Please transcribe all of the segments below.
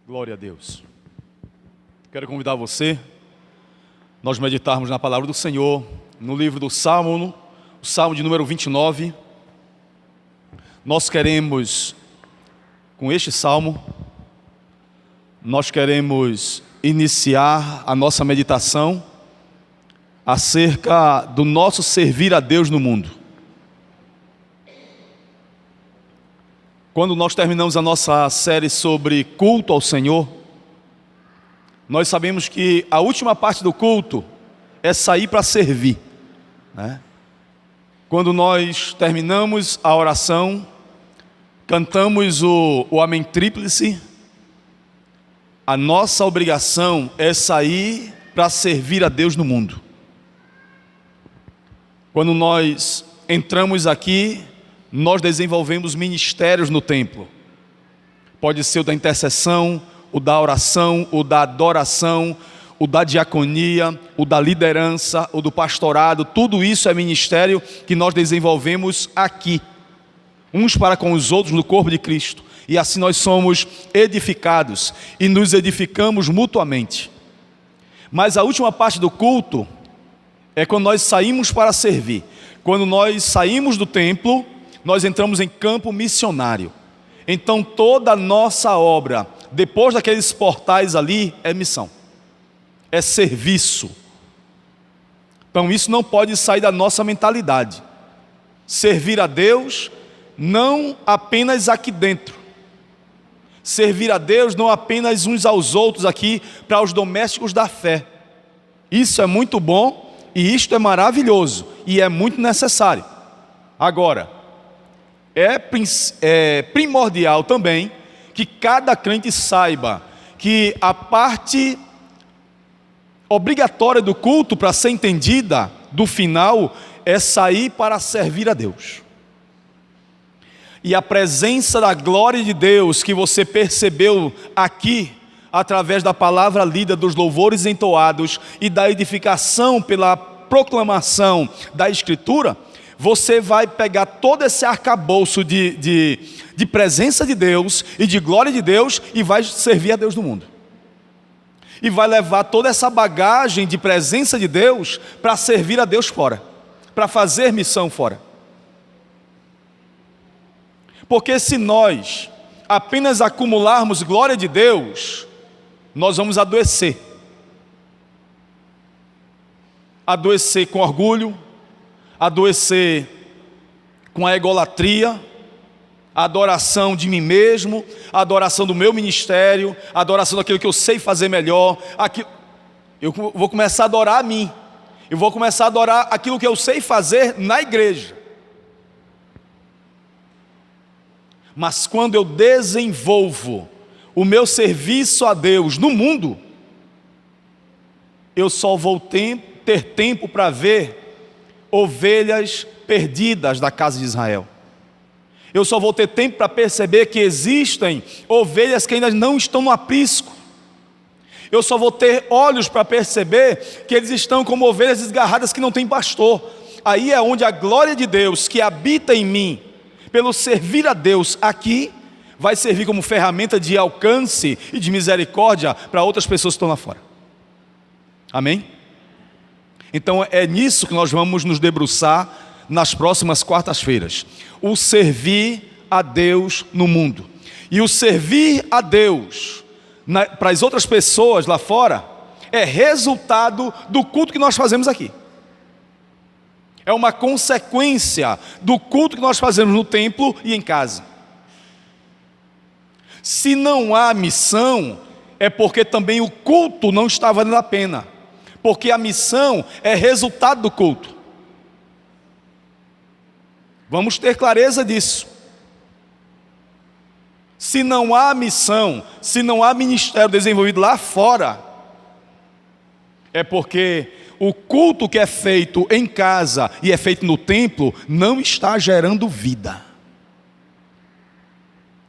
Glória a Deus. Quero convidar você, nós meditarmos na palavra do Senhor, no livro do Salmo, o Salmo de número 29. Nós queremos, com este Salmo, nós queremos iniciar a nossa meditação acerca do nosso servir a Deus no mundo. Quando nós terminamos a nossa série sobre culto ao Senhor, nós sabemos que a última parte do culto é sair para servir, né? Quando nós terminamos a oração, cantamos o Amém Tríplice, a nossa obrigação é sair para servir a Deus no mundo. Quando nós entramos aqui, nós desenvolvemos ministérios no templo. Pode ser o da intercessão, o da oração, o da adoração, o da diaconia, o da liderança, o do pastorado. Tudo isso é ministério que nós desenvolvemos aqui, uns para com os outros no corpo de Cristo. E assim nós somos edificados e nos edificamos mutuamente. Mas a última parte do culto é quando nós saímos para servir. Quando nós saímos do templo, nós entramos em campo missionário. Então toda a nossa obra, depois daqueles portais ali, é missão, é serviço. Então isso não pode sair da nossa mentalidade. Servir a Deus não apenas aqui dentro. Servir a Deus não apenas uns aos outros aqui, para os domésticos da fé. Isso é muito bom e isto é maravilhoso e é muito necessário. Agora, é primordial também que cada crente saiba que a parte obrigatória do culto, para ser entendida, do final, é sair para servir a Deus. E a presença da glória de Deus que você percebeu aqui, através da palavra lida, dos louvores entoados e da edificação pela proclamação da Escritura, você vai pegar todo esse arcabouço de presença de Deus e de glória de Deus e vai servir a Deus no mundo. E vai levar toda essa bagagem de presença de Deus para servir a Deus fora, para fazer missão fora. Porque se nós apenas acumularmos glória de Deus, nós vamos adoecer. Adoecer com orgulho, adoecer com a egolatria, a adoração de mim mesmo, a adoração do meu ministério, a adoração daquilo que eu sei fazer melhor. Eu vou começar a adorar a mim, eu vou começar a adorar aquilo que eu sei fazer na igreja. Mas quando eu desenvolvo o meu serviço a Deus no mundo, eu só vou ter tempo para ver ovelhas perdidas da casa de Israel. Eu só vou ter tempo para perceber que existem ovelhas que ainda não estão no aprisco. Eu só vou ter olhos para perceber que eles estão como ovelhas desgarradas que não têm pastor. Aí é onde a glória de Deus que habita em mim, pelo servir a Deus aqui, vai servir como ferramenta de alcance e de misericórdia para outras pessoas que estão lá fora. Amém? Então é nisso que nós vamos nos debruçar nas próximas quartas-feiras. O servir a Deus no mundo. E o servir a Deus para as outras pessoas lá fora é resultado do culto que nós fazemos aqui. É uma consequência do culto que nós fazemos no templo e em casa. Se não há missão, é porque também o culto não está valendo a pena. Porque a missão é resultado do culto. Vamos ter clareza disso. Se não há missão, se não há ministério desenvolvido lá fora, é porque o culto que é feito em casa e é feito no templo não está gerando vida.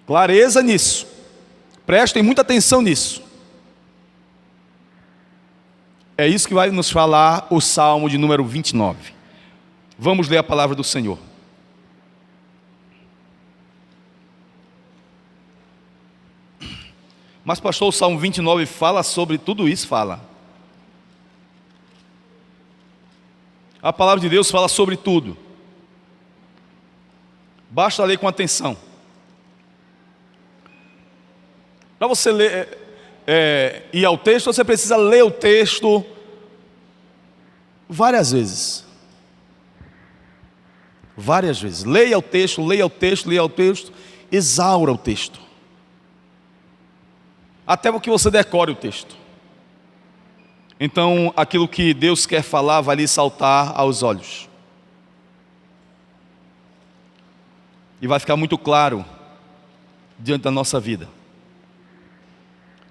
Clareza nisso. Prestem muita atenção nisso. É isso que vai nos falar o Salmo de número 29. Vamos ler a palavra do Senhor. Mas pastor, o Salmo 29 fala sobre tudo isso, fala. A palavra de Deus fala sobre tudo. Basta ler com atenção. Para você ler, ir ao texto, você precisa ler o texto várias vezes. Várias vezes. Leia o texto, leia o texto, leia o texto. Exaura o texto. Até que você decore o texto. Então, aquilo que Deus quer falar vai lhe saltar aos olhos. E vai ficar muito claro diante da nossa vida.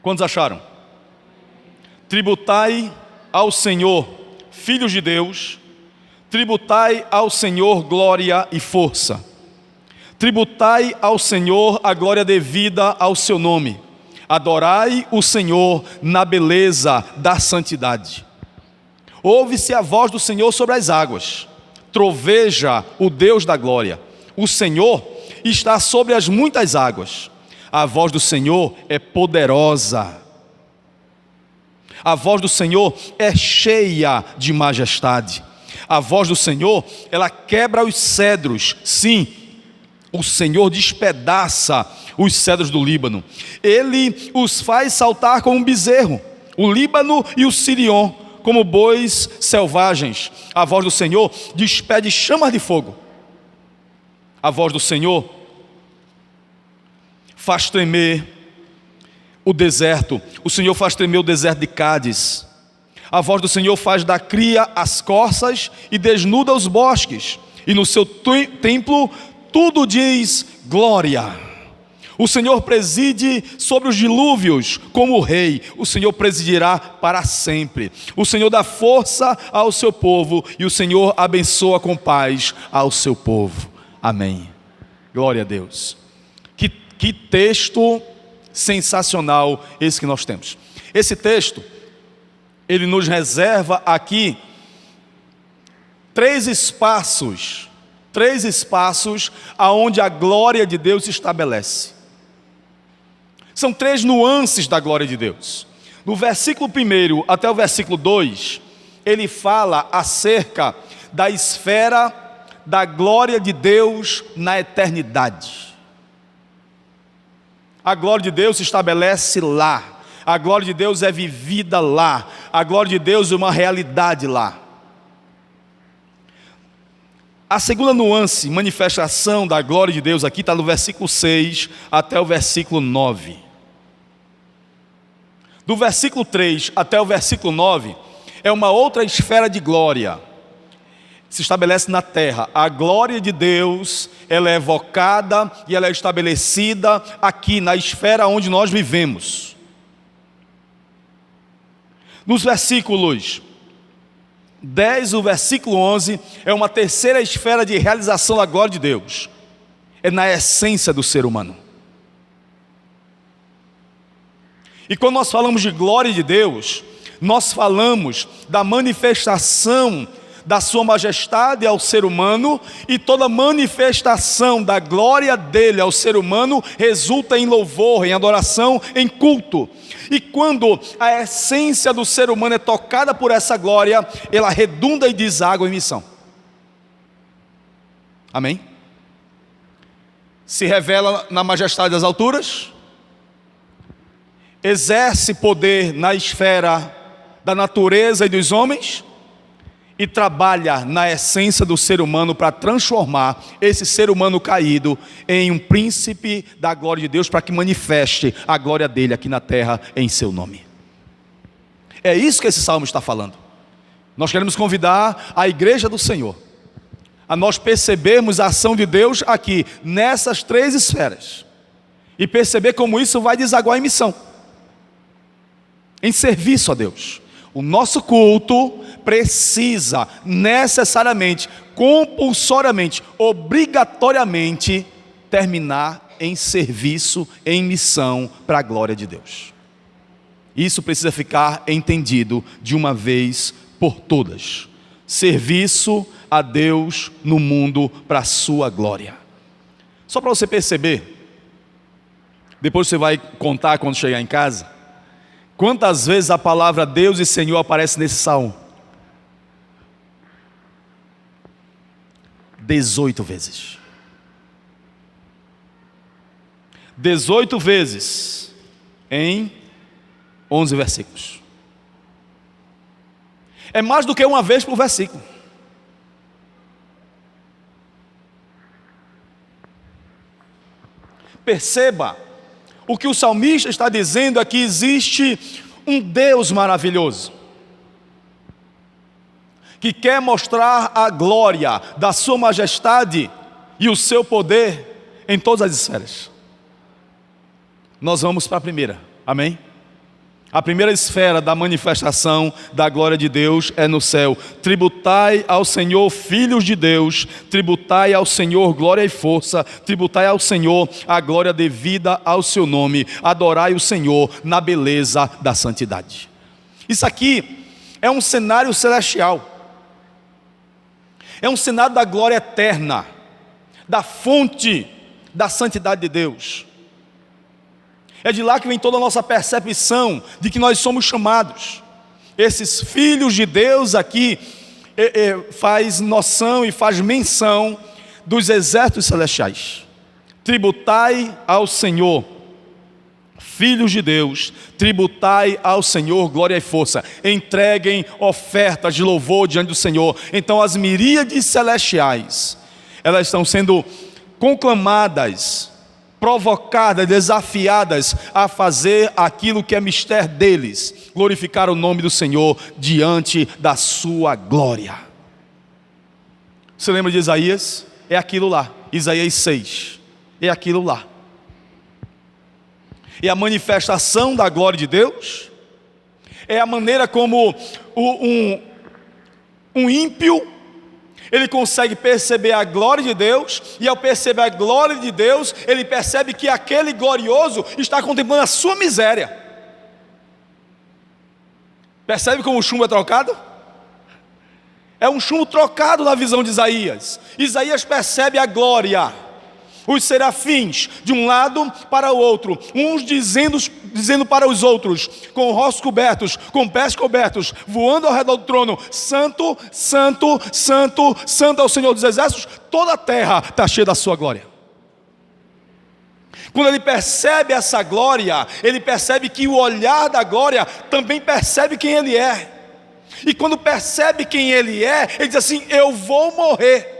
Quantos acharam? Tributai ao Senhor, filhos de Deus, tributai ao Senhor glória e força. Tributai ao Senhor a glória devida ao seu nome. Adorai o Senhor na beleza da santidade. Ouve-se a voz do Senhor sobre as águas. Troveja o Deus da glória. O Senhor está sobre as muitas águas. A voz do Senhor é poderosa. A voz do Senhor é cheia de majestade. A voz do Senhor, ela quebra os cedros. Sim, o Senhor despedaça os cedros do Líbano. Ele os faz saltar como um bezerro, o Líbano e o Sirion, como bois selvagens. A voz do Senhor despede chamas de fogo. A voz do Senhor faz tremer o deserto. O Senhor faz tremer o deserto de Cádiz. A voz do Senhor faz da cria as corças e desnuda os bosques. E no seu templo tudo diz glória. O Senhor preside sobre os dilúvios como rei. O Senhor presidirá para sempre. O Senhor dá força ao seu povo e o Senhor abençoa com paz ao seu povo. Amém. Glória a Deus. Que texto sensacional esse que nós temos. Esse texto, ele nos reserva aqui três espaços aonde a glória de Deus se estabelece. São três nuances da glória de Deus. No versículo 1 até o versículo 2, ele fala acerca da esfera da glória de Deus na eternidade. A glória de Deus se estabelece lá. A glória de Deus é vivida lá. A glória de Deus é uma realidade lá. A segunda nuance, manifestação da glória de Deus aqui está no versículo 6 até o versículo 9. Do versículo 3 até o versículo 9 é uma outra esfera de glória. Se estabelece na terra. A glória de Deus, ela é evocada e ela é estabelecida aqui na esfera onde nós vivemos. Nos versículos 10 e o versículo 11 é uma terceira esfera de realização da glória de Deus. É na essência do ser humano. E quando nós falamos de glória de Deus, nós falamos da manifestação da sua majestade ao ser humano, e toda manifestação da glória dele ao ser humano resulta em louvor, em adoração, em culto. E quando a essência do ser humano é tocada por essa glória, ela redunda e deságua em missão. Amém? Se revela na majestade das alturas, exerce poder na esfera da natureza e dos homens, e trabalha na essência do ser humano para transformar esse ser humano caído em um príncipe da glória de Deus, para que manifeste a glória dele aqui na terra em seu nome. É isso que esse salmo está falando. Nós queremos convidar a igreja do Senhor a nós percebermos a ação de Deus aqui nessas três esferas e perceber como isso vai desaguar em missão, em serviço a Deus. O nosso culto precisa necessariamente, compulsoriamente, obrigatoriamente terminar em serviço, em missão para a glória de Deus. Isso precisa ficar entendido de uma vez por todas. Serviço a Deus no mundo para a sua glória. Só para você perceber Depois você vai contar quando chegar em casa, quantas vezes a palavra Deus e Senhor aparece nesse salmo? 18 vezes. 18 vezes em 11 versículos. É mais do que uma vez por versículo. Perceba, o que o salmista está dizendo é que existe um Deus maravilhoso, que quer mostrar a glória da sua majestade e o seu poder em todas as esferas. Nós vamos para a primeira, amém? A primeira esfera da manifestação da glória de Deus é no céu. Tributai ao Senhor, filhos de Deus, tributai ao Senhor glória e força, tributai ao Senhor a glória devida ao seu nome, adorai o Senhor na beleza da santidade. Isso aqui é um cenário celestial, é um cenário da glória eterna, da fonte da santidade de Deus. É de lá que vem toda a nossa percepção de que nós somos chamados. Esses filhos de Deus aqui faz noção e faz menção dos exércitos celestiais. Tributai ao Senhor, filhos de Deus, tributai ao Senhor glória e força. Entreguem ofertas de louvor diante do Senhor. Então as miríades celestiais, elas estão sendo conclamadas, provocadas, desafiadas a fazer aquilo que é mistério deles, glorificar o nome do Senhor diante da sua glória. Você lembra de Isaías? É aquilo lá, Isaías 6, é aquilo lá. E a manifestação da glória de Deus é a maneira como um ímpio, ele consegue perceber a glória de Deus, e ao perceber a glória de Deus, ele percebe que aquele glorioso está contemplando a sua miséria. Percebe como o chumbo é trocado? É um chumbo trocado na visão de Isaías. Isaías percebe a glória, os serafins de um lado para o outro, uns dizendo para os outros, com rostos cobertos, com pés cobertos, voando ao redor do trono: santo, santo, santo, santo é o Senhor dos exércitos, toda a terra está cheia da sua glória. Quando ele percebe essa glória, ele percebe que o olhar da glória também percebe quem ele é. E quando percebe quem ele é, ele diz assim: eu vou morrer.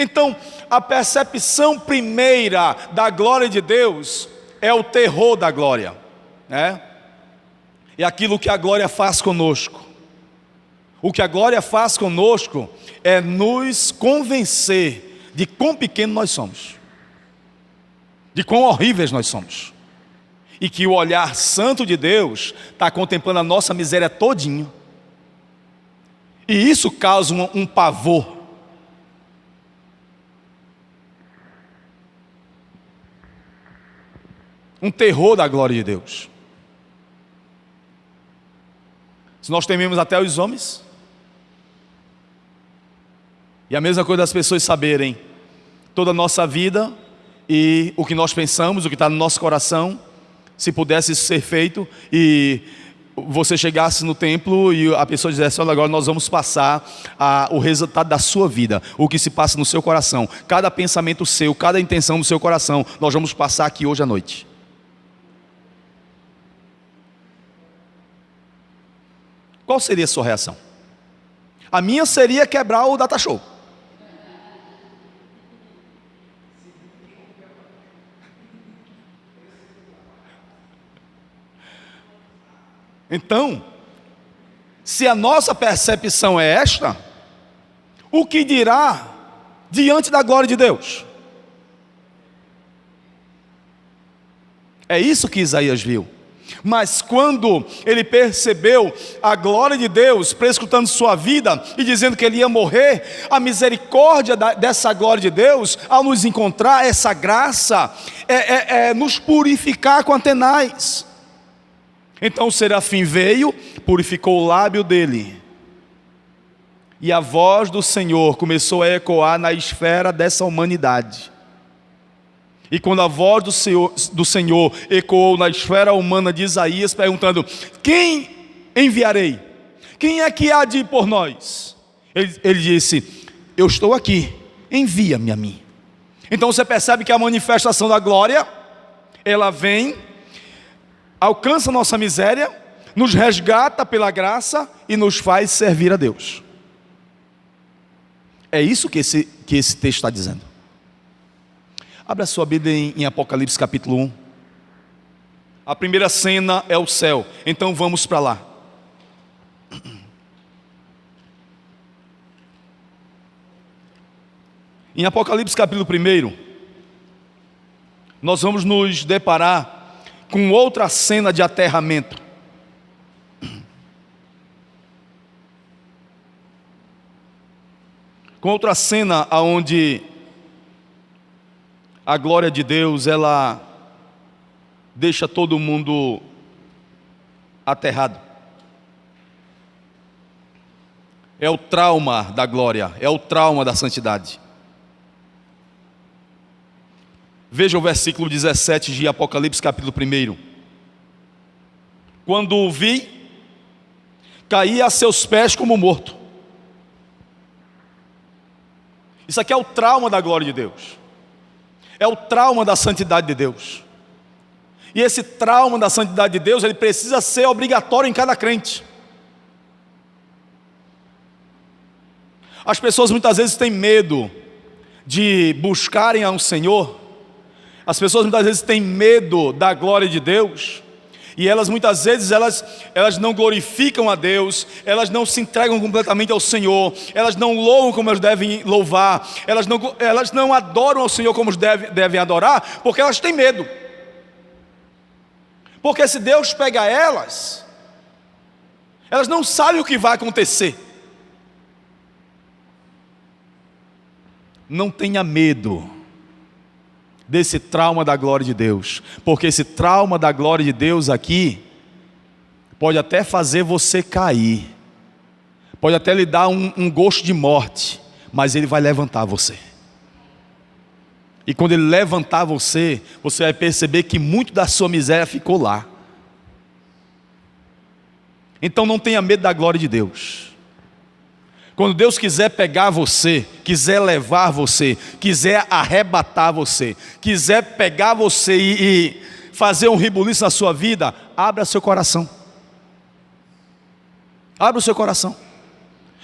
Então, a percepção primeira da glória de Deus é o terror da glória, né? É aquilo que a glória faz conosco. O que a glória faz conosco é nos convencer de quão pequeno nós somos, de quão horríveis nós somos, e que o olhar santo de Deus está contemplando a nossa miséria todinho. E isso causa um pavor. Um terror da glória de Deus. Se nós tememos até os homens, e a mesma coisa das pessoas saberem toda a nossa vida e o que nós pensamos, o que está no nosso coração, se pudesse isso ser feito e você chegasse no templo e a pessoa dissesse: olha, agora nós vamos passar o resultado da sua vida, o que se passa no seu coração, cada pensamento seu, cada intenção do seu coração, nós vamos passar aqui hoje à noite. Qual seria a sua reação? A minha seria quebrar o data show. Então, se a nossa percepção é esta, o que dirá diante da glória de Deus? É isso que Isaías viu. Mas quando ele percebeu a glória de Deus prescrutando sua vida e dizendo que ele ia morrer, a misericórdia dessa glória de Deus, ao nos encontrar, essa graça, nos purificar com tenaz. Então o serafim veio, purificou o lábio dele, e a voz do Senhor começou a ecoar na esfera dessa humanidade. E quando a voz do Senhor ecoou na esfera humana de Isaías, perguntando: quem enviarei? Quem é que há de ir por nós? Ele disse: eu estou aqui, envia-me a mim. Então você percebe que a manifestação da glória, ela vem, alcança nossa miséria, nos resgata pela graça e nos faz servir a Deus. É isso que esse texto está dizendo. Abra sua Bíblia em Apocalipse capítulo 1. A primeira cena é o céu, então vamos para lá. Em Apocalipse capítulo 1, nós vamos nos deparar com outra cena de aterramento. Com outra cena onde a glória de Deus, ela deixa todo mundo aterrado. É o trauma da glória, é o trauma da santidade. Veja o versículo 17 de Apocalipse capítulo 1. Quando o vi, caí a seus pés como morto. Isso aqui é o trauma da glória de Deus. É o trauma da santidade de Deus. E esse trauma da santidade de Deus, ele precisa ser obrigatório em cada crente. As pessoas muitas vezes têm medo de buscarem ao Senhor. As pessoas muitas vezes têm medo da glória de Deus. E elas muitas vezes elas não glorificam a Deus, elas não se entregam completamente ao Senhor, elas não louvam como elas devem louvar, elas não adoram ao Senhor como devem adorar, porque elas têm medo. Porque se Deus pega elas não sabem o que vai acontecer. Não tenha medo desse trauma da glória de Deus, porque esse trauma da glória de Deus aqui pode até fazer você cair, pode até lhe dar um gosto de morte, mas ele vai levantar você. E quando ele levantar você, você vai perceber que muito da sua miséria ficou lá. Então não tenha medo da glória de Deus. Quando Deus quiser pegar você, quiser levar você, quiser arrebatar você, quiser pegar você e fazer um rebuliço na sua vida, abra seu coração. Abra o seu coração.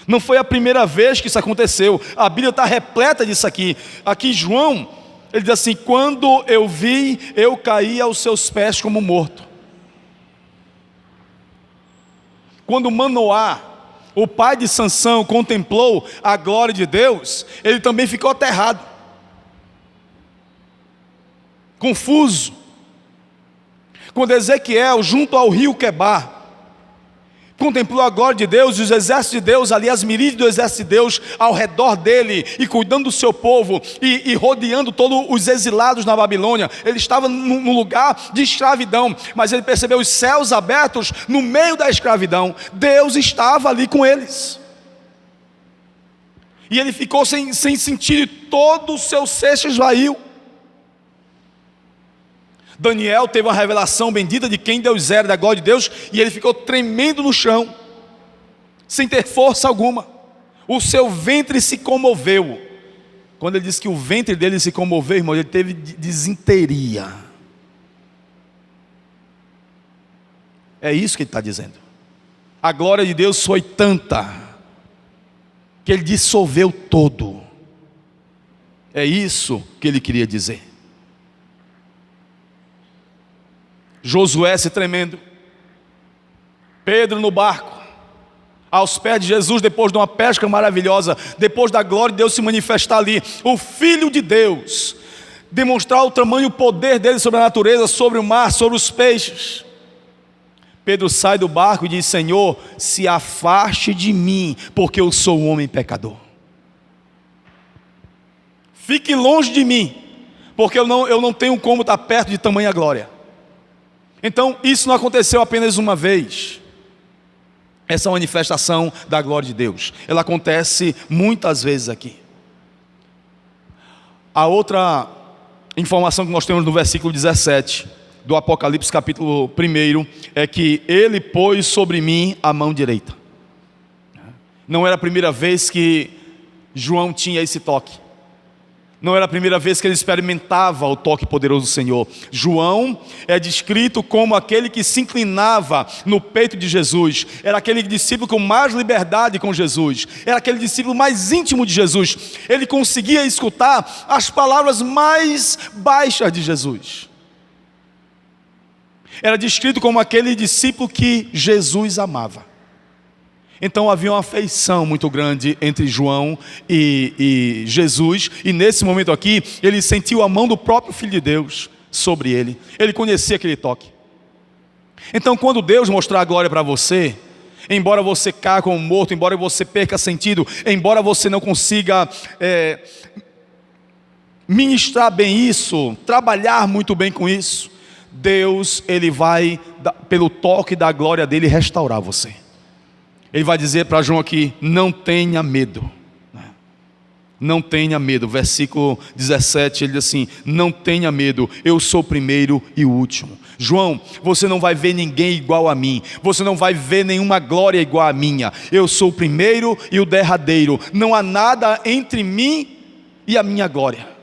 Não foi a primeira vez que isso aconteceu. A Bíblia está repleta disso aqui. Aqui João, ele diz assim: quando eu vi, eu caí aos seus pés como morto. Quando Manoá, o pai de Sansão, contemplou a glória de Deus, ele também ficou aterrado, confuso. Quando Ezequiel, junto ao rio Quebar, contemplou a glória de Deus e os exércitos de Deus ali, as miríades do exército de Deus ao redor dele, e cuidando do seu povo, e rodeando todos os exilados na Babilônia. Ele estava num lugar de escravidão, mas ele percebeu os céus abertos no meio da escravidão. Deus estava ali com eles, e ele ficou sem sentir, e todo o seu ser se esvaiu. Daniel teve uma revelação bendita de quem Deus era, da glória de Deus, e ele ficou tremendo no chão, sem ter força alguma. O seu ventre se comoveu. Quando ele disse que o ventre dele se comoveu, irmão, ele teve disenteria. É isso que ele está dizendo. A glória de Deus foi tanta que ele dissolveu todo. É isso que ele queria dizer. Josué se tremendo, Pedro no barco, aos pés de Jesus, depois de uma pesca maravilhosa, depois da glória de Deus se manifestar ali, o Filho de Deus, demonstrar o tamanho e o poder dele sobre a natureza, sobre o mar, sobre os peixes. Pedro sai do barco e diz: Senhor, se afaste de mim, porque eu sou um homem pecador. Fique longe de mim, porque eu não tenho como estar perto de tamanha glória. Então isso não aconteceu apenas uma vez. Essa manifestação da glória de Deus, ela acontece muitas vezes aqui. A outra informação que nós temos no versículo 17 do Apocalipse capítulo 1 é que ele pôs sobre mim a mão direita. Não era a primeira vez que João tinha esse toque. Não era a primeira vez que ele experimentava o toque poderoso do Senhor. João é descrito como aquele que se inclinava no peito de Jesus. Era aquele discípulo com mais liberdade com Jesus. Era aquele discípulo mais íntimo de Jesus. Ele conseguia escutar as palavras mais baixas de Jesus. Era descrito como aquele discípulo que Jesus amava. Então havia uma afeição muito grande entre João e Jesus, e nesse momento aqui, ele sentiu a mão do próprio Filho de Deus sobre ele. Ele conhecia aquele toque. Então quando Deus mostrar a glória para você, embora você caia como morto, embora você perca sentido, embora você não consiga ministrar bem isso, trabalhar muito bem com isso, Deus, ele vai, pelo toque da glória dele, restaurar você. Ele vai dizer para João aqui: não tenha medo. Não tenha medo. Versículo 17, ele diz assim: não tenha medo, eu sou o primeiro e o último. João, você não vai ver ninguém igual a mim. Você não vai ver nenhuma glória igual a minha. Eu sou o primeiro e o derradeiro. Não há nada entre mim e a minha glória.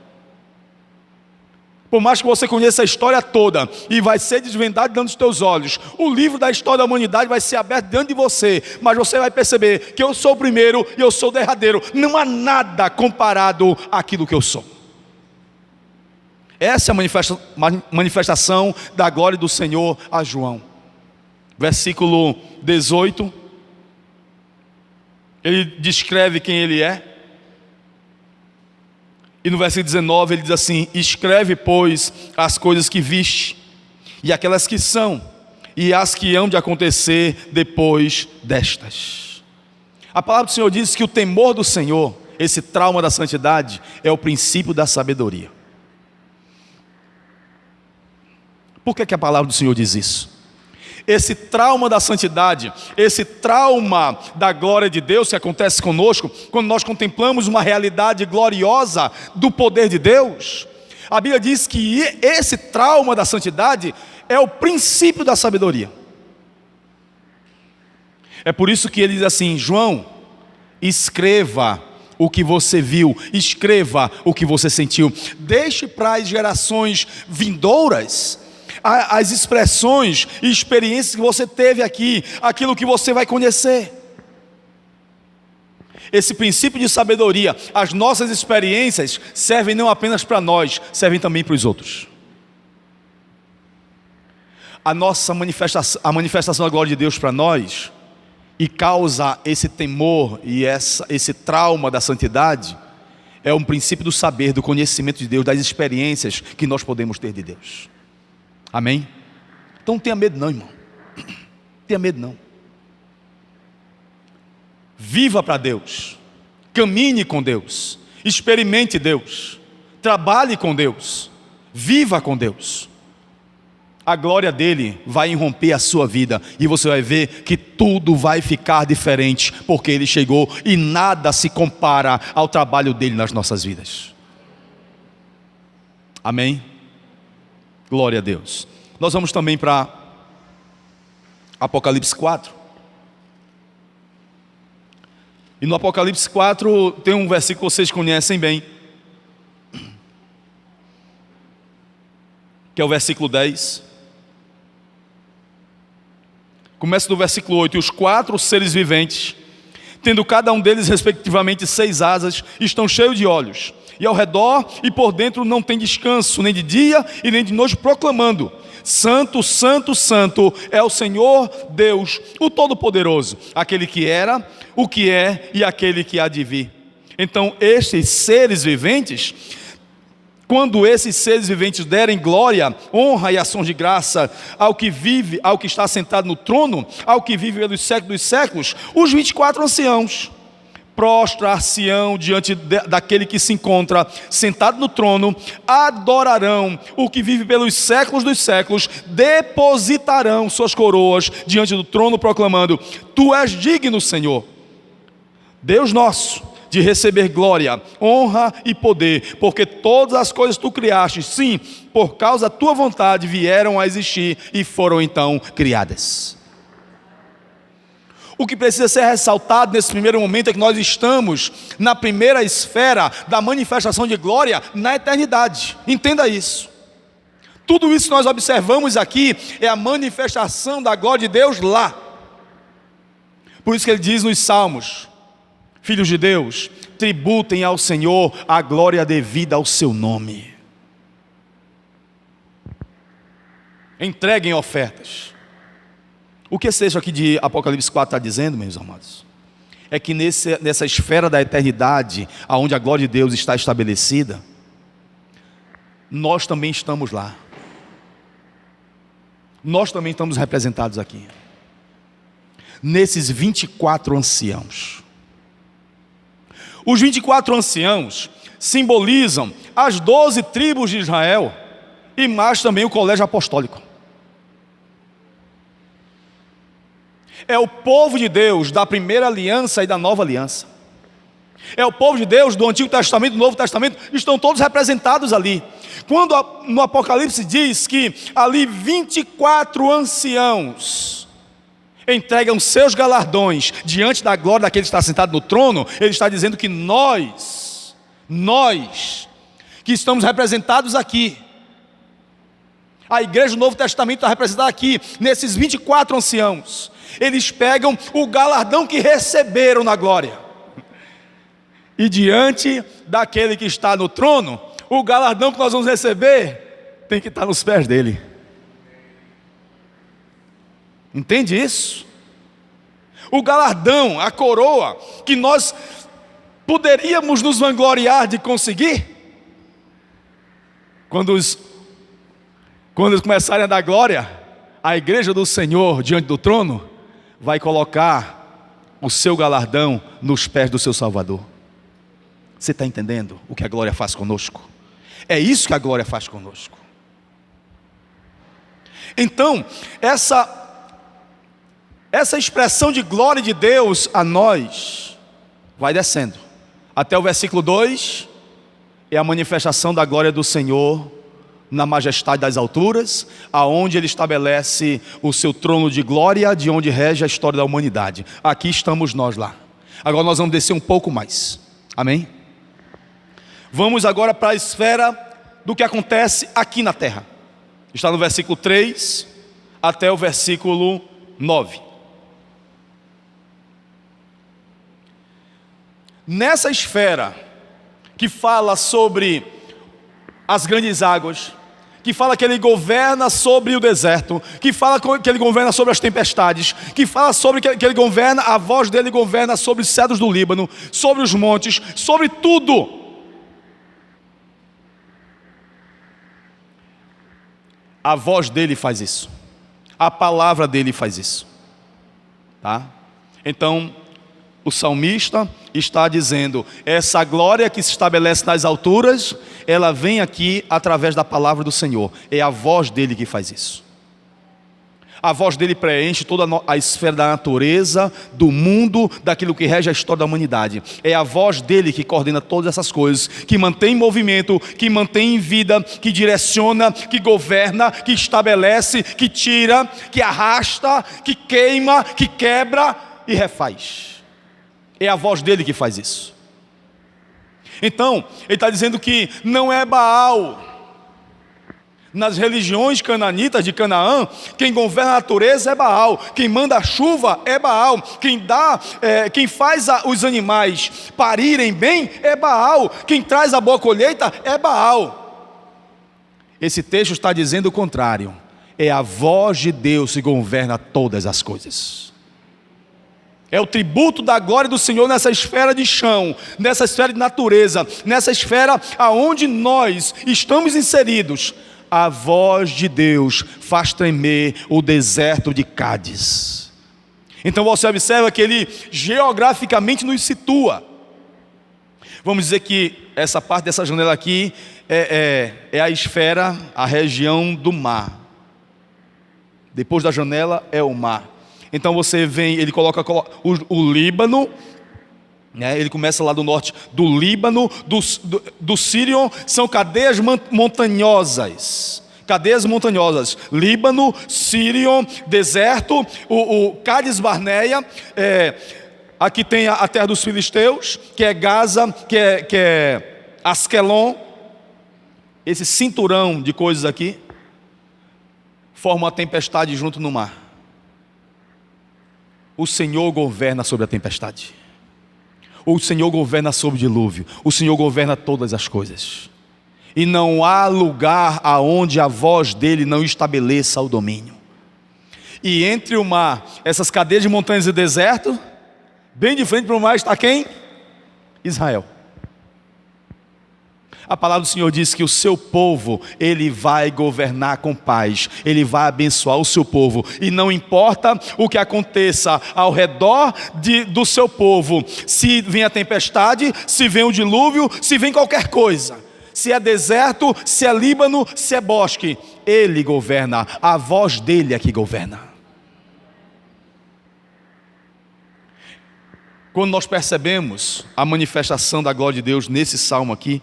Por mais que você conheça a história toda, e vai ser desvendado diante dos teus olhos, o livro da história da humanidade vai ser aberto diante de você, mas você vai perceber que eu sou o primeiro e eu sou o derradeiro. Não há nada comparado àquilo que eu sou. Essa é a manifestação da glória do Senhor a João. Versículo 18, ele descreve quem ele é. E no versículo 19 ele diz assim: escreve, pois, as coisas que viste, e aquelas que são, e as que hão de acontecer depois destas. A palavra do Senhor diz que o temor do Senhor, esse trauma da santidade, é o princípio da sabedoria. Por que a palavra do Senhor diz isso? Esse trauma da santidade, esse trauma da glória de Deus que acontece conosco, quando nós contemplamos uma realidade gloriosa do poder de Deus, a Bíblia diz que esse trauma da santidade é o princípio da sabedoria. É por isso que ele diz assim: João, escreva o que você viu, escreva o que você sentiu, deixe para as gerações vindouras as expressões e experiências que você teve aqui, aquilo que você vai conhecer. Esse princípio de sabedoria, as nossas experiências servem não apenas para nós, servem também para os outros. A manifestação da glória de Deus para nós, e causa esse temor e esse trauma da santidade, é um princípio do saber, do conhecimento de Deus, das experiências que nós podemos ter de Deus. Amém? Então não tenha medo não, irmão. Não tenha medo não. Viva para Deus. Caminhe com Deus. Experimente Deus. Trabalhe com Deus. Viva com Deus. A glória dele vai irromper a sua vida, e você vai ver que tudo vai ficar diferente, porque ele chegou e nada se compara ao trabalho dele nas nossas vidas. Amém? Glória a Deus. Nós vamos também para Apocalipse 4. E no Apocalipse 4 tem um versículo que vocês conhecem bem, que é o versículo 10. Começa do versículo 8. E os 4 seres viventes, tendo cada um deles respectivamente 6 asas, estão cheios de olhos, e ao redor e por dentro não tem descanso, nem de dia e nem de noite, proclamando: Santo, Santo, Santo é o Senhor Deus, o Todo-Poderoso, aquele que era, o que é e aquele que há de vir. Então estes seres viventes, quando esses seres viventes derem glória, honra e ações de graça ao que vive, ao que está sentado no trono, ao que vive pelos séculos dos séculos, os 24 anciãos prostrar-se-ão diante daquele que se encontra sentado no trono, adorarão o que vive pelos séculos dos séculos, depositarão suas coroas diante do trono, proclamando: Tu és digno, Senhor, Deus nosso, de receber glória, honra e poder, porque todas as coisas tu criaste, sim, por causa da tua vontade vieram a existir e foram então criadas. O que precisa ser ressaltado nesse primeiro momento é que nós estamos na primeira esfera da manifestação de glória na eternidade. Entenda isso. Tudo isso que nós observamos aqui é a manifestação da glória de Deus lá. Por isso que ele diz nos Salmos: filhos de Deus, tributem ao Senhor a glória devida ao seu nome. Entreguem ofertas. O que esse texto aqui de Apocalipse 4 está dizendo, meus amados, é que nessa esfera da eternidade, onde a glória de Deus está estabelecida, nós também estamos lá. Nós também estamos representados aqui. Nesses 24 anciãos. Os 24 anciãos simbolizam as 12 tribos de Israel e mais também o colégio apostólico. É o povo de Deus da primeira aliança e da nova aliança. É o povo de Deus do Antigo Testamento e do Novo Testamento, estão todos representados ali. Quando no Apocalipse diz que ali 24 anciãos entregam seus galardões diante da glória daquele que está sentado no trono, ele está dizendo que nós que estamos representados aqui, a igreja do Novo Testamento está representada aqui, nesses 24 anciãos, eles pegam o galardão que receberam na glória, e diante daquele que está no trono, o galardão que nós vamos receber, tem que estar nos pés dele. Entende isso? O galardão, a coroa, que nós poderíamos nos vangloriar de conseguir, quando eles começarem a dar glória, a igreja do Senhor diante do trono, vai colocar o seu galardão nos pés do seu Salvador. Você está entendendo o que a glória faz conosco? É isso que a glória faz conosco. Então, essa expressão de glória de Deus a nós, vai descendo, até o versículo 2, é a manifestação da glória do Senhor, na majestade das alturas, aonde Ele estabelece o seu trono de glória, de onde rege a história da humanidade. Aqui estamos nós lá. Agora nós vamos descer um pouco mais, amém? Vamos agora para a esfera do que acontece aqui na terra. Está no versículo 3 até o versículo 9. Nessa esfera que fala sobre as grandes águas, que fala que Ele governa sobre o deserto, que fala que Ele governa sobre as tempestades, que fala sobre que Ele governa, a voz dEle governa sobre os cedros do Líbano, sobre os montes, sobre tudo. A voz dEle faz isso, a palavra dEle faz isso, tá? Então, o salmista está dizendo, essa glória que se estabelece nas alturas, ela vem aqui através da palavra do Senhor. É a voz dEle que faz isso. A voz dEle preenche toda a esfera da natureza, do mundo, daquilo que rege a história da humanidade. É a voz dEle que coordena todas essas coisas, que mantém em movimento, que mantém em vida, que direciona, que governa, que estabelece, que tira, que arrasta, que queima, que quebra e refaz. É a voz dEle que faz isso. Então, ele está dizendo que não é Baal. Nas religiões cananitas de Canaã, quem governa a natureza é Baal, quem manda a chuva é Baal, quem faz os animais parirem bem é Baal, quem traz a boa colheita é Baal. Esse texto está dizendo o contrário. É a voz de Deus que governa todas as coisas. É o tributo da glória do Senhor nessa esfera de chão, nessa esfera de natureza, nessa esfera aonde nós estamos inseridos. A voz de Deus faz tremer o deserto de Cádiz. Então você observa que Ele geograficamente nos situa. Vamos dizer que essa parte dessa janela aqui é a esfera, a região do mar. Depois da janela é o mar. Então você vem, ele coloca o Líbano, né? Ele começa lá do norte do Líbano, do Sírio, são cadeias montanhosas. Cadeias montanhosas, Líbano, Sírio, deserto, o Cádiz Barneia, aqui tem a terra dos filisteus, que é Gaza, que é Asquelon. Esse cinturão de coisas aqui forma uma tempestade junto no mar. O Senhor governa sobre a tempestade. O Senhor governa sobre o dilúvio. O Senhor governa todas as coisas. E não há lugar aonde a voz dele não estabeleça o domínio. E entre o mar, essas cadeias de montanhas e deserto, bem de frente para o mar está quem? Israel. A palavra do Senhor diz que o seu povo, ele vai governar com paz, ele vai abençoar o seu povo, e não importa o que aconteça ao redor do seu povo, se vem a tempestade, se vem o dilúvio, se vem qualquer coisa, se é deserto, se é Líbano, se é bosque, ele governa, a voz dele é que governa. Quando nós percebemos a manifestação da glória de Deus nesse salmo aqui,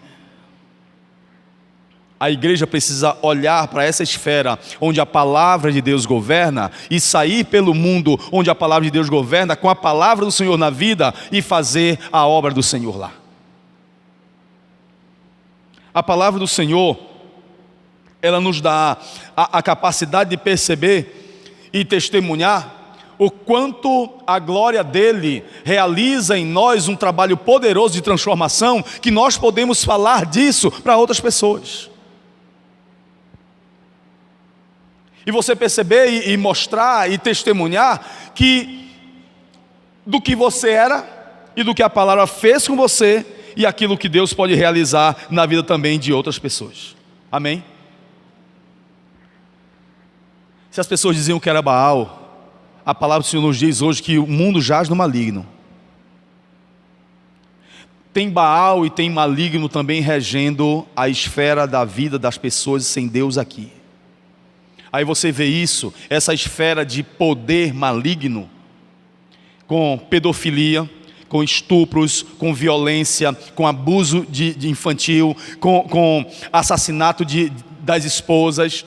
a igreja precisa olhar para essa esfera onde a palavra de Deus governa e sair pelo mundo onde a palavra de Deus governa com a palavra do Senhor na vida e fazer a obra do Senhor lá. A palavra do Senhor, ela nos dá a capacidade de perceber e testemunhar o quanto a glória dele realiza em nós um trabalho poderoso de transformação, que nós podemos falar disso para outras pessoas. E você perceber e mostrar e testemunhar que do que você era e do que a palavra fez com você e aquilo que Deus pode realizar na vida também de outras pessoas. Amém? Se as pessoas diziam que era Baal, a palavra do Senhor nos diz hoje que o mundo jaz no maligno. Tem Baal e tem maligno também regendo a esfera da vida das pessoas sem Deus aqui. Aí você vê isso, essa esfera de poder maligno, com pedofilia, com estupros, com violência, com abuso de infantil, com assassinato das esposas,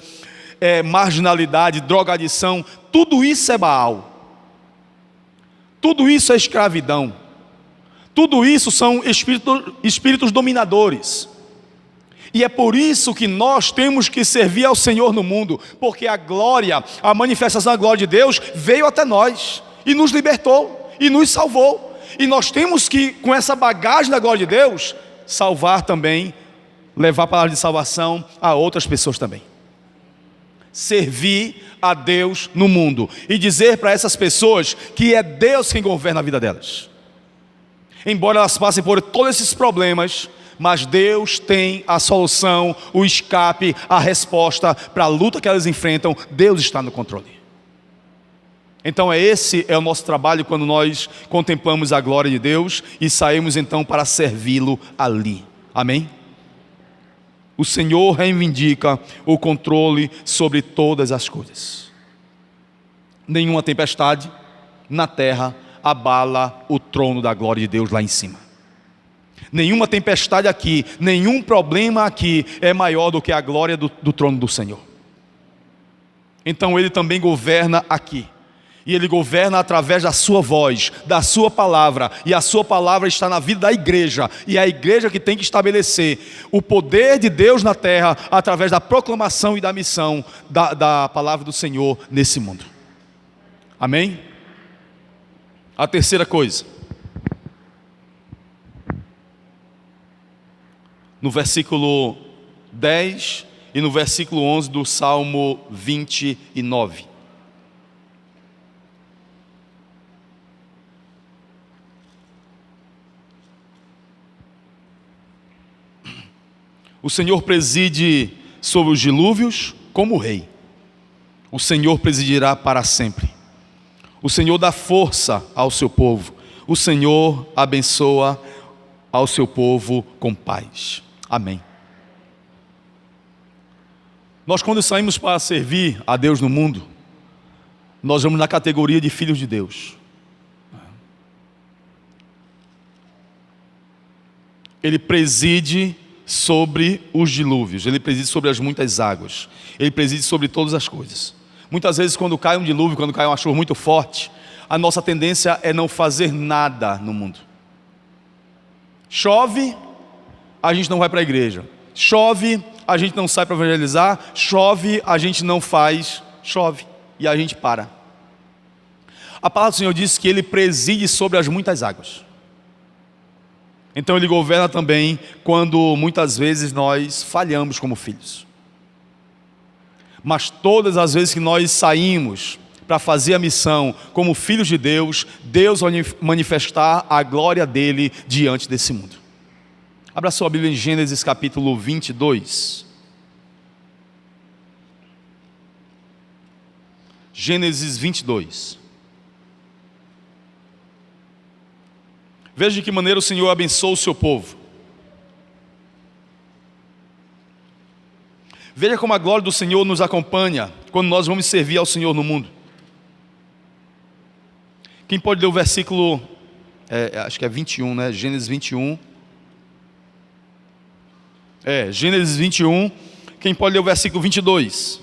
marginalidade, drogadição, tudo isso é Baal. Tudo isso é escravidão. Tudo isso são espíritos dominadores. E é por isso que nós temos que servir ao Senhor no mundo, porque a glória, a manifestação da glória de Deus veio até nós, e nos libertou, e nos salvou. E nós temos que, com essa bagagem da glória de Deus, salvar também, levar a palavra de salvação a outras pessoas também. Servir a Deus no mundo, e dizer para essas pessoas que é Deus quem governa a vida delas. Embora elas passem por todos esses problemas, mas Deus tem a solução, o escape, a resposta para a luta que elas enfrentam. Deus está no controle. Então esse é o nosso trabalho quando nós contemplamos a glória de Deus e saímos então para servi-lo ali. Amém? O Senhor reivindica o controle sobre todas as coisas. Nenhuma tempestade na terra abala o trono da glória de Deus lá em cima. Nenhuma tempestade aqui, nenhum problema aqui é maior do que a glória do trono do Senhor. Então ele também governa aqui. E ele governa através da sua voz, da sua palavra. E a sua palavra está na vida da igreja. E é a igreja que tem que estabelecer o poder de Deus na terra através da proclamação e da missão da palavra do Senhor nesse mundo. Amém? A terceira coisa. No versículo 10 e no versículo 11 do Salmo 29. O Senhor preside sobre os dilúvios como rei. O Senhor presidirá para sempre. O Senhor dá força ao seu povo. O Senhor abençoa ao seu povo com paz. Amém. Nós, quando saímos para servir a Deus no mundo, nós vamos na categoria de filhos de Deus. Ele preside sobre os dilúvios, Ele preside sobre as muitas águas, Ele preside sobre todas as coisas. Muitas vezes quando cai um dilúvio, quando cai uma chuva muito forte, a nossa tendência é não fazer nada no mundo. Chove, a gente não vai para a igreja. Chove, a gente não sai para evangelizar. Chove, a gente não faz. Chove, e a gente para. A palavra do Senhor diz que Ele preside sobre as muitas águas. Então Ele governa também quando muitas vezes nós falhamos como filhos. Mas todas as vezes que nós saímos para fazer a missão como filhos de Deus, Deus vai manifestar a glória dEle diante desse mundo. Abra sua Bíblia em Gênesis capítulo 22. Gênesis 22. Veja de que maneira o Senhor abençoa o seu povo. Veja como a glória do Senhor nos acompanha quando nós vamos servir ao Senhor no mundo. Quem pode ler o versículo, acho que é 21, né? Gênesis 21. Gênesis 21. Quem pode ler o versículo 22?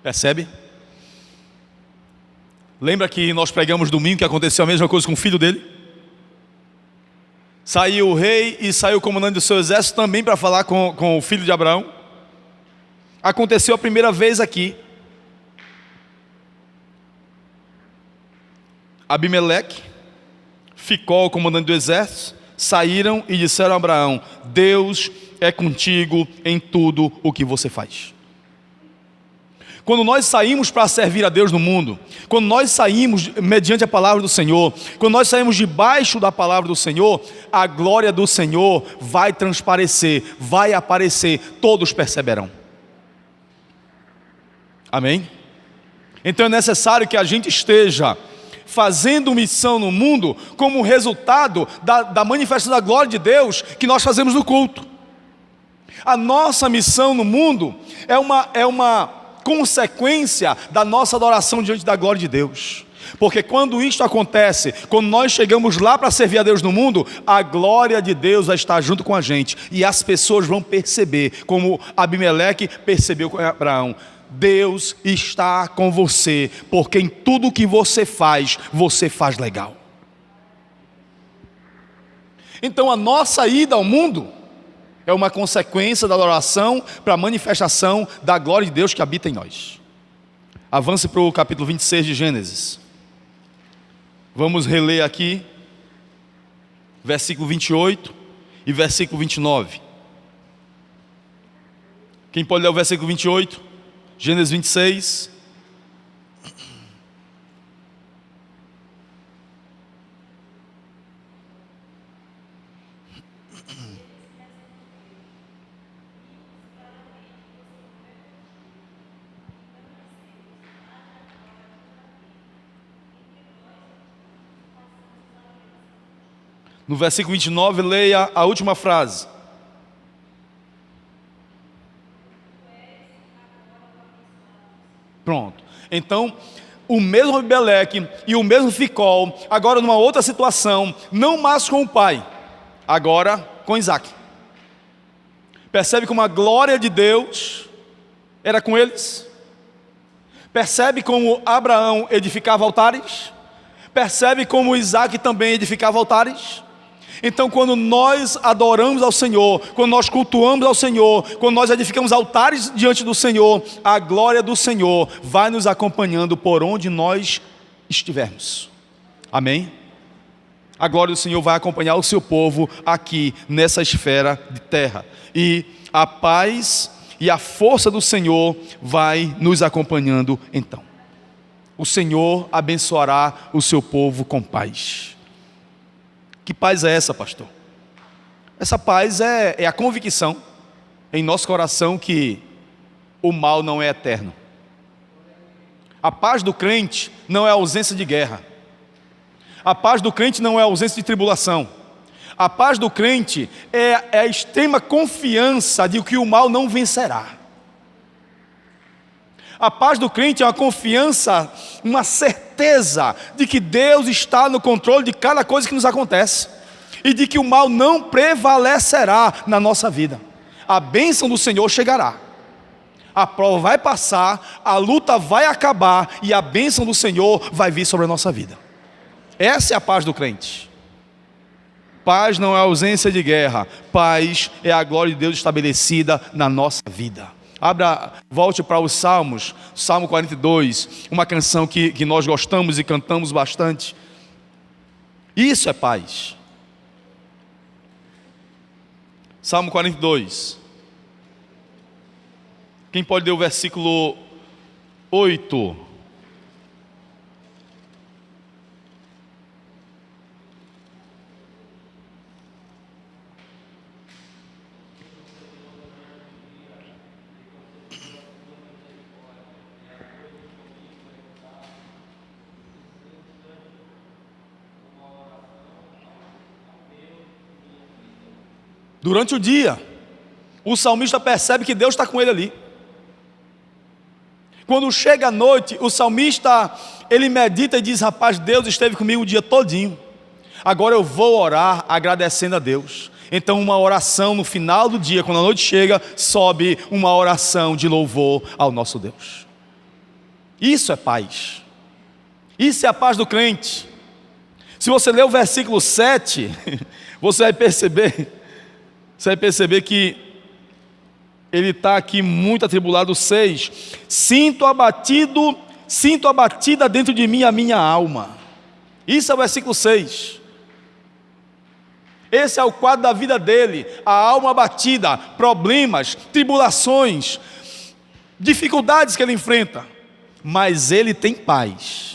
Percebe? Lembra que nós pregamos domingo que aconteceu a mesma coisa com o filho dele? Saiu o rei e saiu o comandante do seu exército também para falar com o filho de Abraão. Aconteceu a primeira vez aqui. Abimeleque, Ficol, o comandante do exército, saíram e disseram a Abraão: Deus é contigo em tudo o que você faz. Quando nós saímos para servir a Deus no mundo, quando nós saímos mediante a palavra do Senhor, quando nós saímos debaixo da palavra do Senhor, a glória do Senhor vai transparecer, vai aparecer, todos perceberão. Amém? Então é necessário que a gente esteja fazendo missão no mundo como resultado da manifestação da glória de Deus que nós fazemos no culto. A nossa missão no mundo é uma consequência da nossa adoração diante da glória de Deus. Porque quando isto acontece, quando nós chegamos lá para servir a Deus no mundo, a glória de Deus vai estar junto com a gente, e as pessoas vão perceber, como Abimeleque percebeu com Abraão: Deus está com você, porque em tudo que você faz legal. Então a nossa ida ao mundo é uma consequência da adoração para a manifestação da glória de Deus que habita em nós. Avance para o capítulo 26 de Gênesis. Vamos reler aqui, versículo 28 e versículo 29. Quem pode ler o versículo 28? Gênesis 26. No versículo 29, leia a última frase. Pronto. Então, o mesmo Abimeleque e o mesmo Ficol, agora numa outra situação, não mais com o pai, agora com Isaac. Percebe como a glória de Deus era com eles? Percebe como Abraão edificava altares? Percebe como Isaac também edificava altares? Então quando nós adoramos ao Senhor, quando nós cultuamos ao Senhor, quando nós edificamos altares diante do Senhor, a glória do Senhor vai nos acompanhando por onde nós estivermos. Amém? A glória do Senhor vai acompanhar o seu povo aqui nessa esfera de terra, e a paz e a força do Senhor vai nos acompanhando então. O Senhor abençoará o seu povo com paz. Que paz é essa, pastor? Essa paz é a convicção em nosso coração que o mal não é eterno. A paz do crente não é ausência de guerra. A paz do crente não é ausência de tribulação. A paz do crente é a extrema confiança de que o mal não vencerá. A paz do crente é uma confiança, uma certeza de que Deus está no controle de cada coisa que nos acontece e de que o mal não prevalecerá na nossa vida. A bênção do Senhor chegará. A prova vai passar, a luta vai acabar e a bênção do Senhor vai vir sobre a nossa vida. Essa é a paz do crente. Paz não é ausência de guerra, paz é a glória de Deus estabelecida na nossa vida. Volte para os Salmos, Salmo 42, uma canção que nós gostamos e cantamos bastante. Isso é paz. Salmo 42. Quem pode ler o versículo 8? Durante o dia, o salmista percebe que Deus está com ele ali. Quando chega a noite, o salmista, ele medita e diz: rapaz, Deus esteve comigo o dia todinho. Agora eu vou orar agradecendo a Deus. Então uma oração no final do dia, quando a noite chega, sobe uma oração de louvor ao nosso Deus. Isso é paz. Isso é a paz do crente. Se você ler o versículo 7, você vai perceber que ele está aqui muito atribulado. 6, sinto abatida dentro de mim a minha alma. Isso é o versículo 6. Esse é o quadro da vida dele, a alma abatida, problemas, tribulações, dificuldades que ele enfrenta, mas ele tem paz.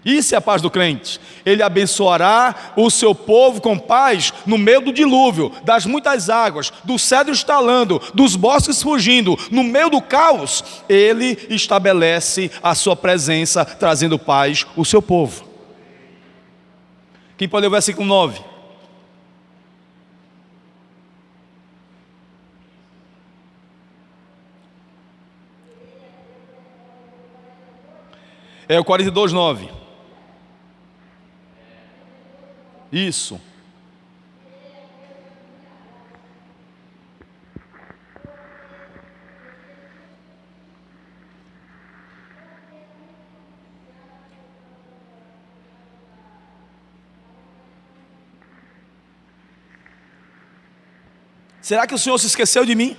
Isso é a paz do crente. Ele abençoará o seu povo com paz no meio do dilúvio, das muitas águas, do cedro estalando, dos bosques fugindo, no meio do caos. Ele estabelece a sua presença, trazendo paz ao seu povo. Quem pode ler o versículo 9? É o 42, 9. Isso. Será que o Senhor se esqueceu de mim?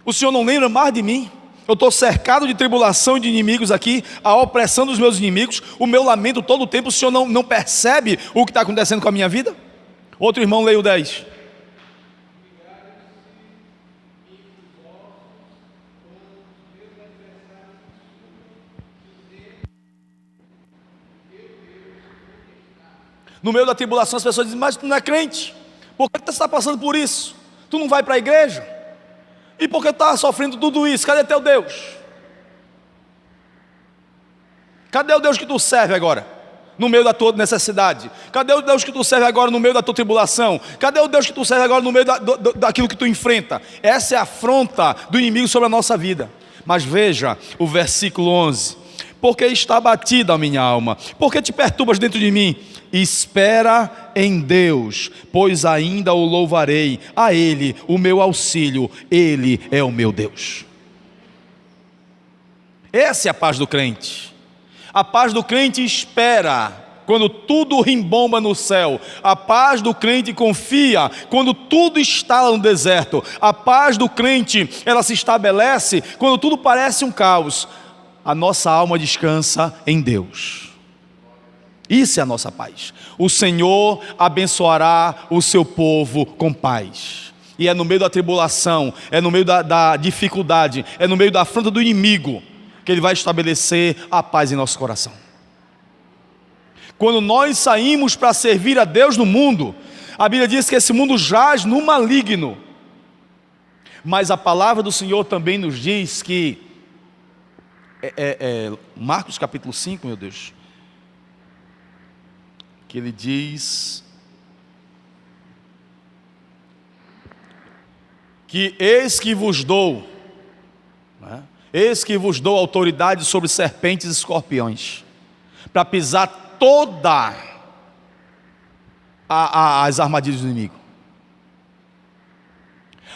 O Senhor não lembra mais de mim? Eu estou cercado de tribulação e de inimigos aqui, a opressão dos meus inimigos, o meu lamento todo o tempo. O Senhor não percebe o que está acontecendo com a minha vida? Outro irmão, leia o 10. No meio da tribulação as pessoas dizem: mas tu não é crente, por que tu está passando por isso? Tu não vai para a igreja? E por que tu está sofrendo tudo isso? Cadê teu Deus? Cadê o Deus que tu serve agora, no meio da tua necessidade? Cadê o Deus que tu serve agora no meio da tua tribulação? Cadê o Deus que tu serve agora no meio daquilo que tu enfrenta? Essa é a afronta do inimigo sobre a nossa vida. Mas veja o versículo 11: porque está abatida a minha alma, porque te perturbas dentro de mim? Espera em Deus, pois ainda o louvarei, a Ele o meu auxílio, Ele é o meu Deus. Essa é a paz do crente. A paz do crente espera quando tudo rimbomba no céu. A paz do crente confia quando tudo está no deserto. A paz do crente, ela se estabelece quando tudo parece um caos. A nossa alma descansa em Deus. Isso é a nossa paz. O Senhor abençoará o seu povo com paz. E é no meio da tribulação, é no meio da dificuldade, é no meio da afronta do inimigo que Ele vai estabelecer a paz em nosso coração. Quando nós saímos para servir a Deus no mundo, a Bíblia diz que esse mundo jaz no maligno. Mas a palavra do Senhor também nos diz que, Marcos capítulo 5, meu Deus, que ele diz que eis que vos dou, né? Eis que vos dou autoridade sobre serpentes e escorpiões, para pisar toda as armadilhas do inimigo.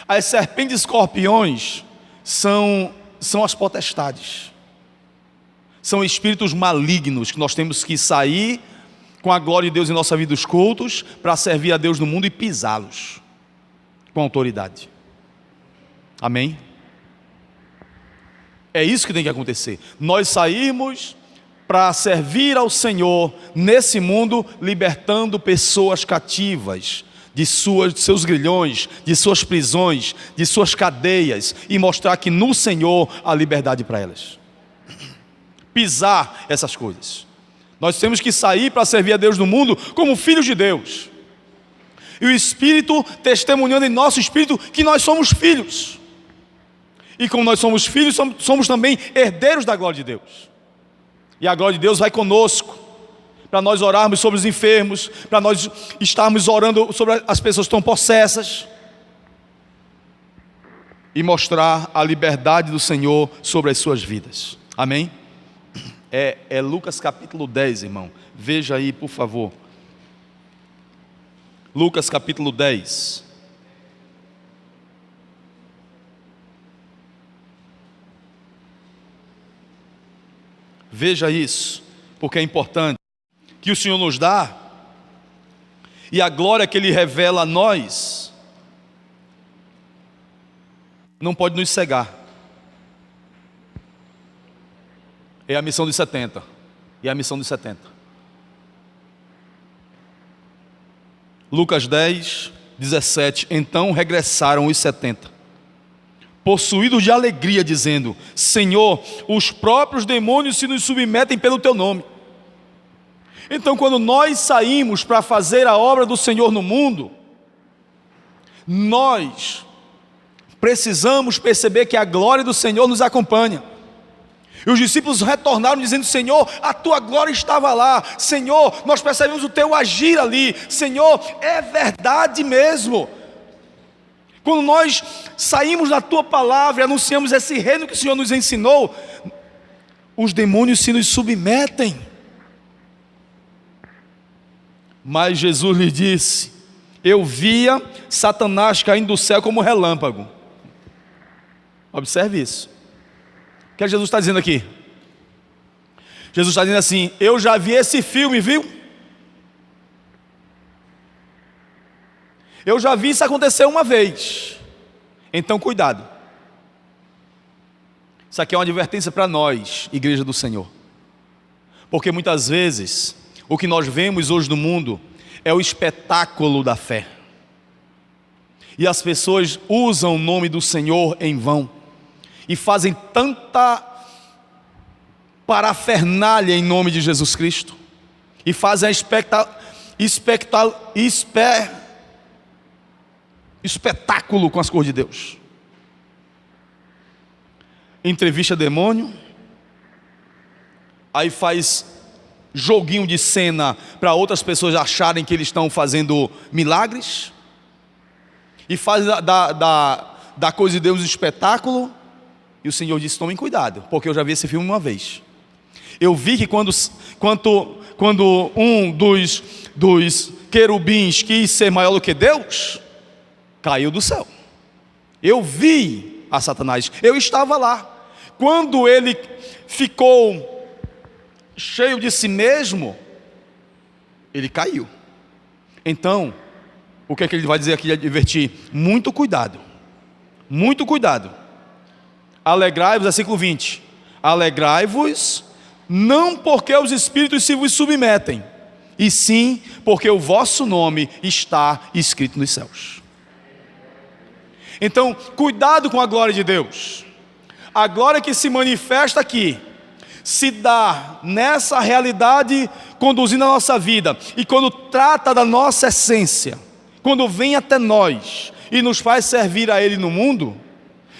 As serpentes e escorpiões são as potestades, são espíritos malignos que nós temos que sair com a glória de Deus em nossa vida dos cultos, para servir a Deus no mundo e pisá-los com autoridade. Amém? É isso que tem que acontecer. Nós saímos para servir ao Senhor nesse mundo, libertando pessoas cativas de seus grilhões, de suas prisões, de suas cadeias, e mostrar que no Senhor há liberdade para elas. Pisar essas coisas. Nós temos que sair para servir a Deus no mundo como filhos de Deus. E o Espírito testemunhando em nosso espírito que nós somos filhos. E como nós somos filhos, somos também herdeiros da glória de Deus. E a glória de Deus vai conosco, para nós orarmos sobre os enfermos, para nós estarmos orando sobre as pessoas que estão possessas, e mostrar a liberdade do Senhor sobre as suas vidas. Amém? É Lucas capítulo 10, irmão. Veja aí, por favor. Lucas capítulo 10. Veja isso, porque é importante. Que o Senhor nos dá, e a glória que Ele revela a nós, não pode nos cegar. É a missão dos 70. E a missão dos 70. Lucas 10, 17. Então regressaram os 70, possuídos de alegria, dizendo: Senhor, os próprios demônios se nos submetem pelo Teu nome. Então, quando nós saímos para fazer a obra do Senhor no mundo, nós precisamos perceber que a glória do Senhor nos acompanha. E os discípulos retornaram dizendo: Senhor, a Tua glória estava lá. Senhor, nós percebemos o Teu agir ali. Senhor, é verdade mesmo. Quando nós saímos da Tua palavra e anunciamos esse reino que o Senhor nos ensinou, os demônios se nos submetem. Mas Jesus lhe disse: eu via Satanás caindo do céu como relâmpago. Observe isso. O que Jesus está dizendo aqui? Jesus está dizendo assim: eu já vi esse filme, viu? Eu já vi isso acontecer uma vez. Então cuidado. Isso aqui é uma advertência para nós, igreja do Senhor. Porque muitas vezes o que nós vemos hoje no mundo é o espetáculo da fé. E as pessoas usam o nome do Senhor em vão. E fazem tanta parafernália em nome de Jesus Cristo. E fazem espetáculo com as coisas de Deus. Entrevista demônio. Aí faz joguinho de cena para outras pessoas acharem que eles estão fazendo milagres. E faz da coisa de Deus um espetáculo. E o Senhor disse: tomem cuidado, porque eu já vi esse filme uma vez. Eu vi que quando um dos querubins quis ser maior do que Deus, caiu do céu. Eu vi a Satanás, eu estava lá. Quando ele ficou cheio de si mesmo, ele caiu. Então, o que é que ele vai dizer aqui? Advertir: muito cuidado, muito cuidado. Alegrai-vos, versículo 20. Alegrai-vos, não porque os espíritos se vos submetem, e sim porque o vosso nome está escrito nos céus. Então, cuidado com a glória de Deus. A glória que se manifesta aqui se dá nessa realidade conduzindo a nossa vida. E quando trata da nossa essência, quando vem até nós e nos faz servir a Ele no mundo,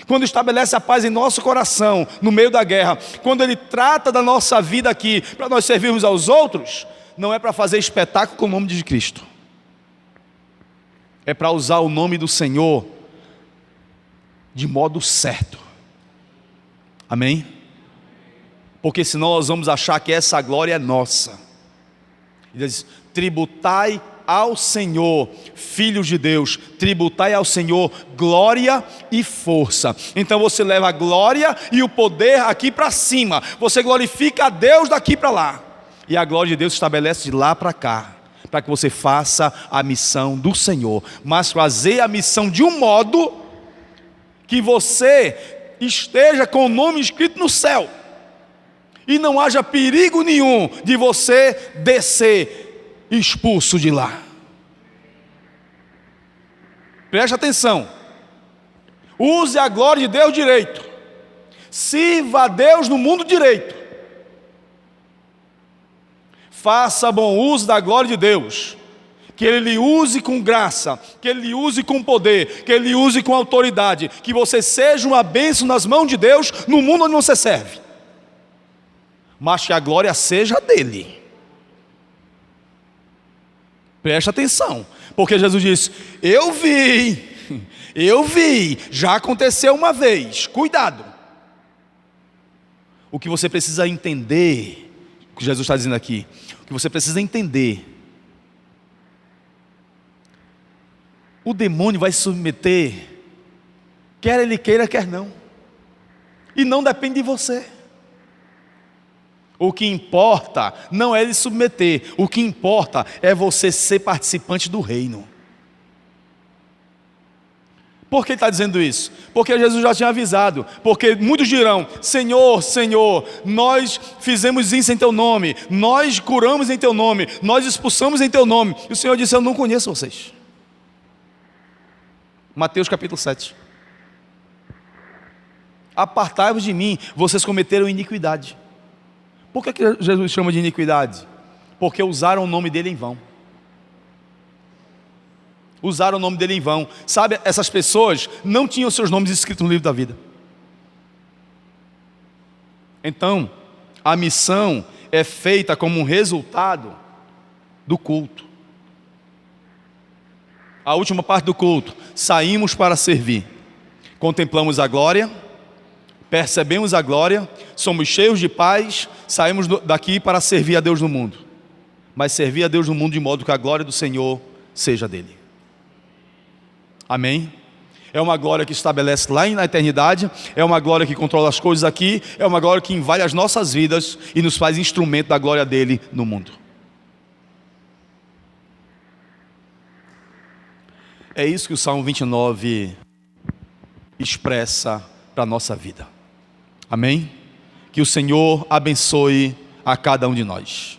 quando estabelece a paz em nosso coração, no meio da guerra, quando Ele trata da nossa vida aqui, para nós servirmos aos outros, não é para fazer espetáculo com o nome de Cristo, é para usar o nome do Senhor de modo certo, amém? Porque senão nós vamos achar que essa glória é nossa. Ele diz: tributai ao Senhor, filhos de Deus, tributai ao Senhor glória e força. Então você leva a glória e o poder aqui para cima, você glorifica a Deus daqui para lá, e a glória de Deus se estabelece de lá para cá, para que você faça a missão do Senhor, mas fazer a missão de um modo que você esteja com o nome escrito no céu, e não haja perigo nenhum de você descer expulso de lá. Preste atenção, use a glória de Deus direito, sirva a Deus no mundo direito, faça bom uso da glória de Deus, que Ele lhe use com graça, que Ele lhe use com poder, que Ele lhe use com autoridade, que você seja uma bênção nas mãos de Deus no mundo onde você serve, mas que a glória seja dele. Preste atenção, porque Jesus disse: eu vi, já aconteceu uma vez, cuidado. O que você precisa entender, o que Jesus está dizendo aqui, o que você precisa entender, o demônio vai se submeter, quer ele queira, quer não, e não depende de você. O que importa não é ele submeter, o que importa é você ser participante do reino. Por que ele está dizendo isso? Porque Jesus já tinha avisado, porque muitos dirão: Senhor, Senhor, nós fizemos isso em Teu nome, nós curamos em Teu nome, nós expulsamos em Teu nome. E o Senhor disse: eu não conheço vocês. Mateus capítulo 7. Apartai-vos de mim, vocês cometeram iniquidade. Por que Jesus chama de iniquidade? Porque usaram o nome dele em vão. Usaram o nome dele em vão. Sabe, essas pessoas não tinham seus nomes escritos no livro da vida. Então, a missão é feita como um resultado do culto. A última parte do culto: saímos para servir, contemplamos a glória, percebemos a glória, somos cheios de paz, saímos daqui para servir a Deus no mundo, mas servir a Deus no mundo de modo que a glória do Senhor seja dele. Amém? É uma glória que estabelece lá na eternidade, é uma glória que controla as coisas aqui, é uma glória que invade as nossas vidas e nos faz instrumento da glória dele no mundo. É isso que o Salmo 29 expressa para a nossa vida. Amém? Que o Senhor abençoe a cada um de nós.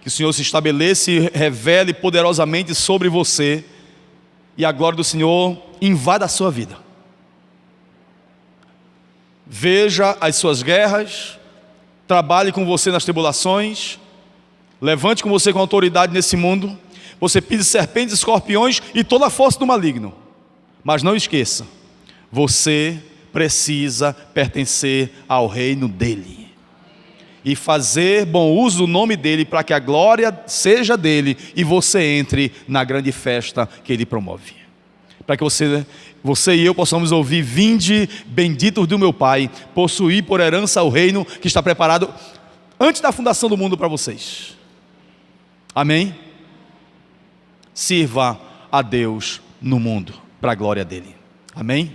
Que o Senhor se estabeleça e revele poderosamente sobre você, e a glória do Senhor invada a sua vida. Veja as suas guerras, trabalhe com você nas tribulações, levante com você com autoridade nesse mundo. Você pise serpentes, escorpiões e toda a força do maligno. Mas não esqueça, você precisa pertencer ao reino dele e fazer bom uso do nome dele, para que a glória seja dele e você entre na grande festa que ele promove. Para que você e eu possamos ouvir: vinde, benditos do meu Pai, possuir por herança o reino que está preparado antes da fundação do mundo para vocês. Amém? Sirva a Deus no mundo, para a glória dele. Amém?